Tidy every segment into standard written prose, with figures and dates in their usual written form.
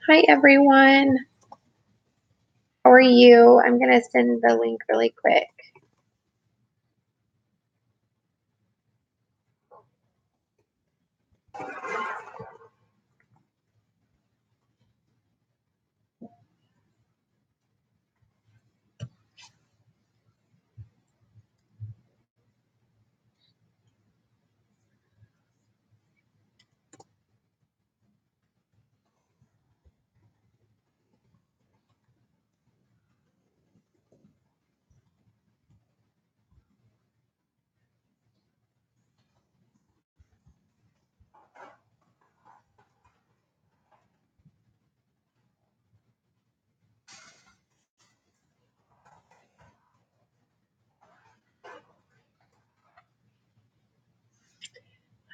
Hi, everyone. How are you? I'm going to send the link really quick.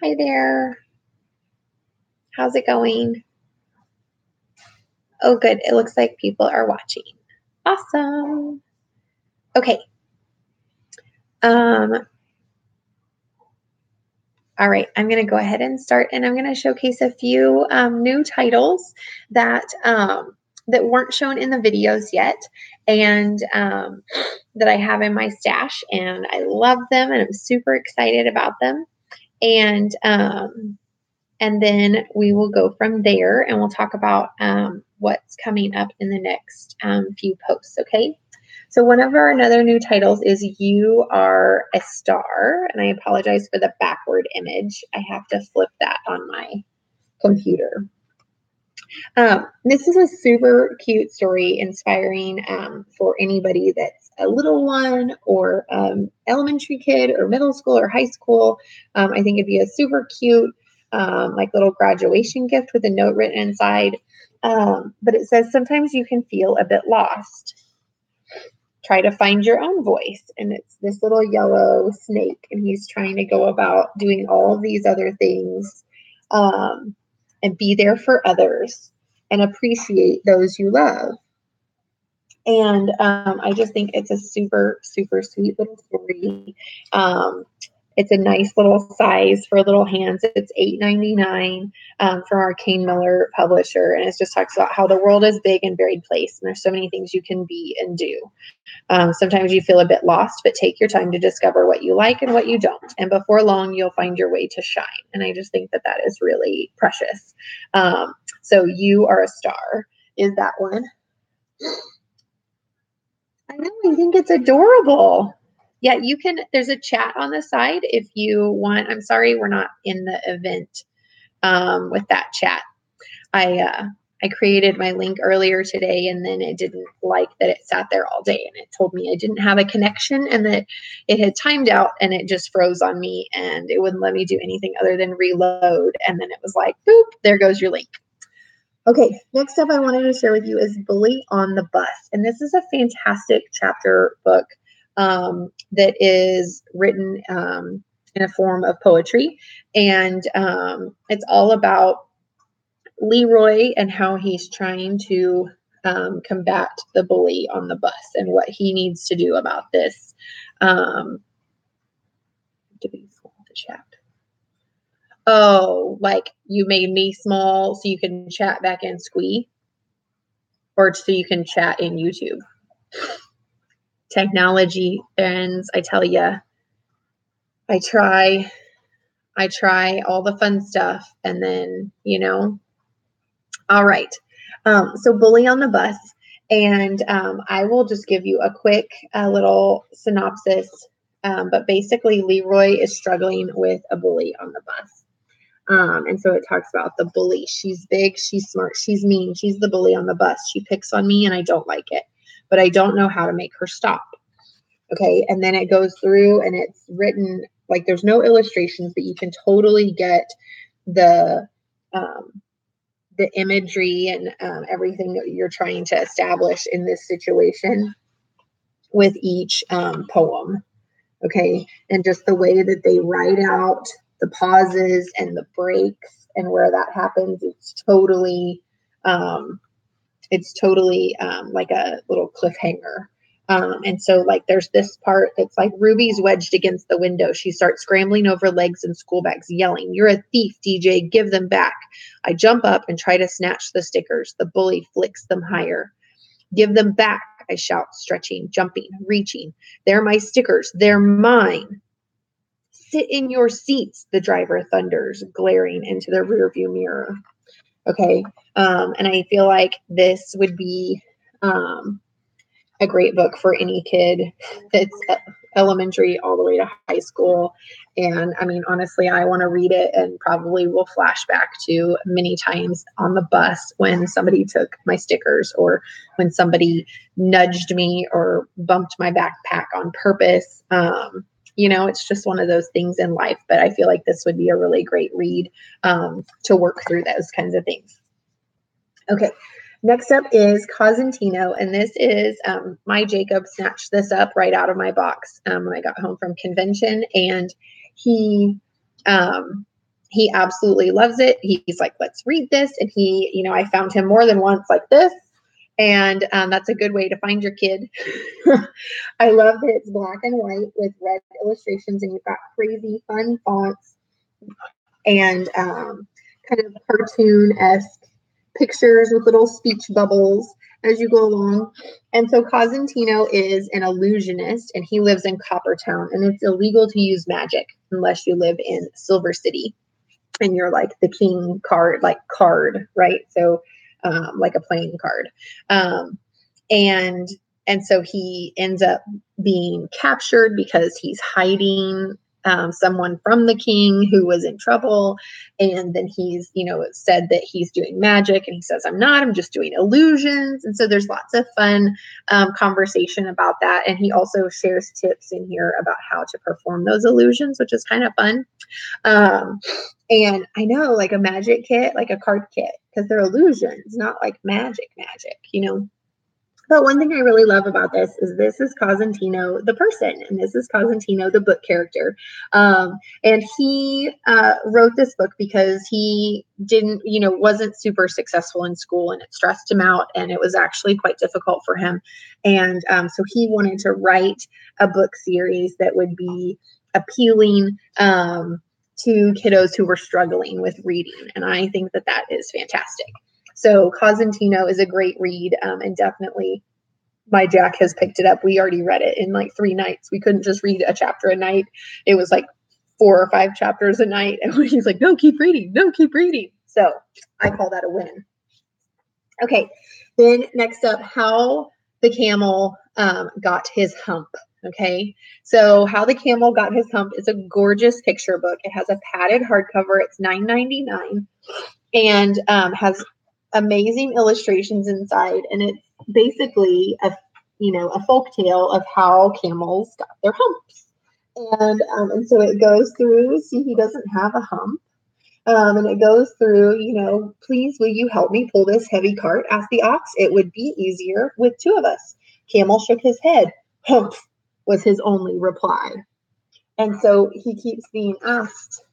Hi there. How's it going? Oh, good. It looks like people are watching. Awesome. Okay. All right. I'm going to go ahead and start, and I'm going to showcase a few new titles that that weren't shown in the videos yet, and that I have in my stash, and I love them, and I'm super excited about them. And then we will go from there, and we'll talk about what's coming up in the next few posts, okay? So one of our another new titles is You Are a Star, and I apologize for the backward image. I have to flip that on my computer. This is a super cute story, inspiring for anybody that's a little one or elementary kid or middle school or high school. I think it'd be a super cute like little graduation gift with a note written inside. But it says, sometimes you can feel a bit lost. Try to find your own voice. And it's this little yellow snake, and he's trying to go about doing all of these other things and be there for others and appreciate those you love. And I just think it's a super, super sweet little story. It's a nice little size for little hands. It's $8.99 from Arcane Miller publisher, and it just talks about how the world is big and varied place, and there's so many things you can be and do. Sometimes you feel a bit lost, but take your time to discover what you like and what you don't, and before long, you'll find your way to shine. And I just think that that is really precious. So You Are a Star is that one. I know, I think it's adorable. Yeah, you can, there's a chat on the side if you want. I'm sorry we're not in the event with that chat. I created my link earlier today, and then it didn't like that it sat there all day, and it told me I didn't have a connection and that it had timed out, and it just froze on me, and it wouldn't let me do anything other than reload. And then it was like, boop, there goes your link. Okay, next up I wanted to share with you is Bully on the Bus. And this is a fantastic chapter book that is written in a form of poetry. And it's all about Leroy and how he's trying to combat the bully on the bus and what he needs to do about this. Did we fall the chat? Oh, like you made me small so you can chat back in Squee, or so you can chat in YouTube. Technology, friends, I tell you, I try all the fun stuff, and then, all right. So Bully on the Bus, and I will just give you a quick little synopsis. But basically, Leroy is struggling with a bully on the bus. And so it talks about the bully. She's big, she's smart, she's mean, she's the bully on the bus. She picks on me and I don't like it, but I don't know how to make her stop. Okay, and then it goes through and it's written, like there's no illustrations, but you can totally get the imagery and everything that you're trying to establish in this situation with each poem. Okay, and just the way that they write out the pauses and the breaks and where that happens, it's totally like a little cliffhanger. And so like there's this part that's like Ruby's wedged against the window. She starts scrambling over legs and school bags, yelling, "You're a thief, DJ, give them back." I jump up and try to snatch the stickers. The bully flicks them higher. "Give them back," I shout, stretching, jumping, reaching. "They're my stickers. They're mine." "Sit in your seats," the driver thunders, glaring into the rearview mirror. Okay. And I feel like this would be a great book for any kid that's elementary all the way to high school. And I mean, honestly, I want to read it and probably will flash back to many times on the bus when somebody took my stickers or when somebody nudged me or bumped my backpack on purpose. It's just one of those things in life, but I feel like this would be a really great read to work through those kinds of things. Okay. Next up is Cosentino, and this is my Jacob snatched this up right out of my box when I got home from convention, and he absolutely loves it. He's like, "Let's read this," and I found him more than once like this, and that's a good way to find your kid. I love that it's black and white with red illustrations, and you've got crazy fun fonts and kind of cartoon-esque pictures with little speech bubbles as you go along. And so Cosentino is an illusionist, and he lives in Coppertown, and it's illegal to use magic unless you live in Silver City and you're like the king card, right? So like a playing card. And so he ends up being captured because he's hiding someone from the king who was in trouble. And then he's, said that he's doing magic, and he says, "I'm not, I'm just doing illusions." And so there's lots of fun conversation about that. And he also shares tips in here about how to perform those illusions, which is kind of fun. And I know, like a magic kit, like a card kit, because they're illusions, not like magic, But one thing I really love about this is Cosentino, the person, and this is Cosentino, the book character. And he wrote this book because he wasn't super successful in school, and it stressed him out, and it was actually quite difficult for him. And so he wanted to write a book series that would be appealing to kiddos who were struggling with reading. And I think that is fantastic. So Cosentino is a great read, and definitely my Jack has picked it up. We already read it in like 3 nights. We couldn't just read a chapter a night. It was like 4 or 5 chapters a night. And he's like, "No, keep reading. No, keep reading." So I call that a win. Okay. Then next up, How the Camel Got His Hump. Okay. So How the Camel Got His Hump is a gorgeous picture book. It has a padded hardcover. It's $9.99 and has amazing illustrations inside. And it's basically a folk tale of how camels got their humps. And so it goes through, see, he doesn't have a hump. And it goes through, "Please, will you help me pull this heavy cart?" asked the ox. "It would be easier with 2 of us." Camel shook his head. "Humph," was his only reply. And so he keeps being asked,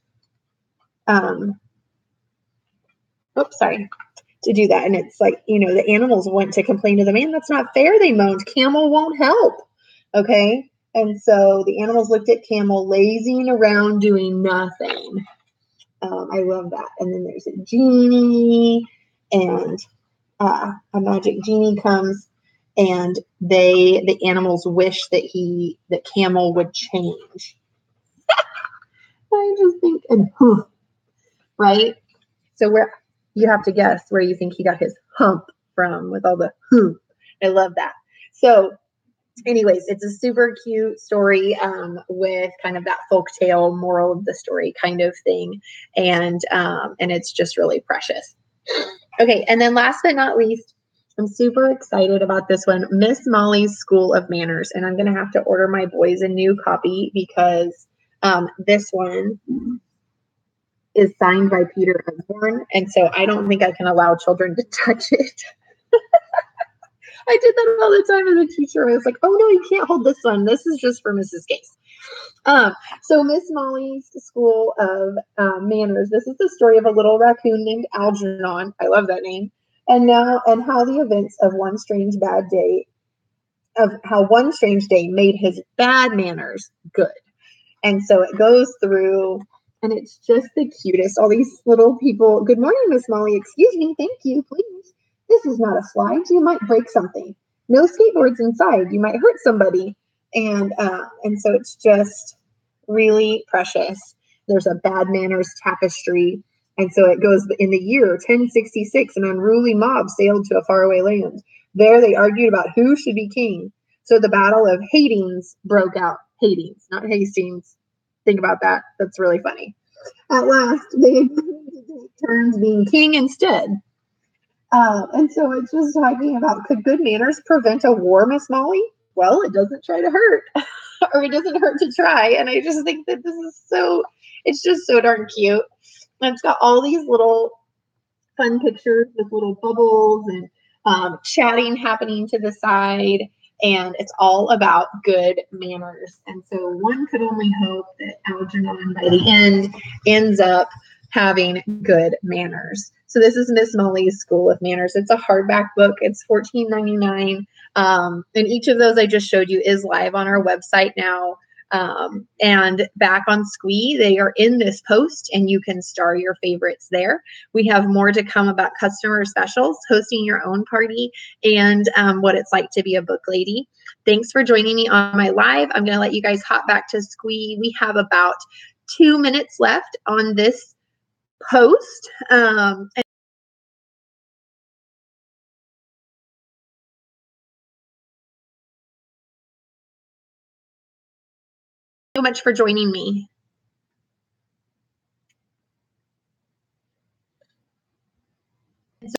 to do that. And it's like, the animals went to complain to the man. "That's not fair," they moaned. "Camel won't help." Okay. And so the animals looked at Camel lazing around doing nothing. I love that. And then there's a genie, and a magic genie comes, and the animals wish that Camel would change. I just think, right? So you have to guess where you think he got his hump from with all the I love that. So anyways, it's a super cute story with kind of that folktale moral of the story kind of thing. And it's just really precious. Okay. And then last but not least, I'm super excited about this one, Miss Molly's School of Manners. And I'm going to have to order my boys a new copy because this one is signed by Peter Osborne. And so I don't think I can allow children to touch it. I did that all the time as a teacher. I was like, "Oh no, you can't hold this one. This is just for Mrs. Case." So Miss Molly's School of Manners. This is the story of a little raccoon named Algernon. I love that name. And how the events of one strange bad day of how one strange day made his bad manners good. And so it goes through, and it's just the cutest. All these little people. Good morning, Miss Molly. Excuse me. Thank you. Please. This is not a slide. You might break something. No skateboards inside. You might hurt somebody. And so it's just really precious. There's a bad manners tapestry. And so it goes in the year 1066, an unruly mob sailed to a faraway land. There they argued about who should be king. So the Battle of Hastings broke out. Hastings, not Hastings. Think about that. That's really funny. At last, they agreed to take turns being king instead. And so it's just talking about, could good manners prevent a war, Miss Molly? Well, it doesn't try to hurt, or it doesn't hurt to try. And I just think that this is it's just so darn cute. And it's got all these little fun pictures with little bubbles and chatting happening to the side. And it's all about good manners. And so one could only hope that Algernon by the end ends up having good manners. So this is Miss Molly's School of Manners. It's a hardback book. It's $14.99. And each of those I just showed you is live on our website now. And back on Squee, they are in this post and you can star your favorites there. We have more to come about customer specials, hosting your own party, and what it's like to be a book lady. Thanks for joining me on my live. I'm going to let you guys hop back to Squee. We have about 2 minutes left on this post. And so much for joining me.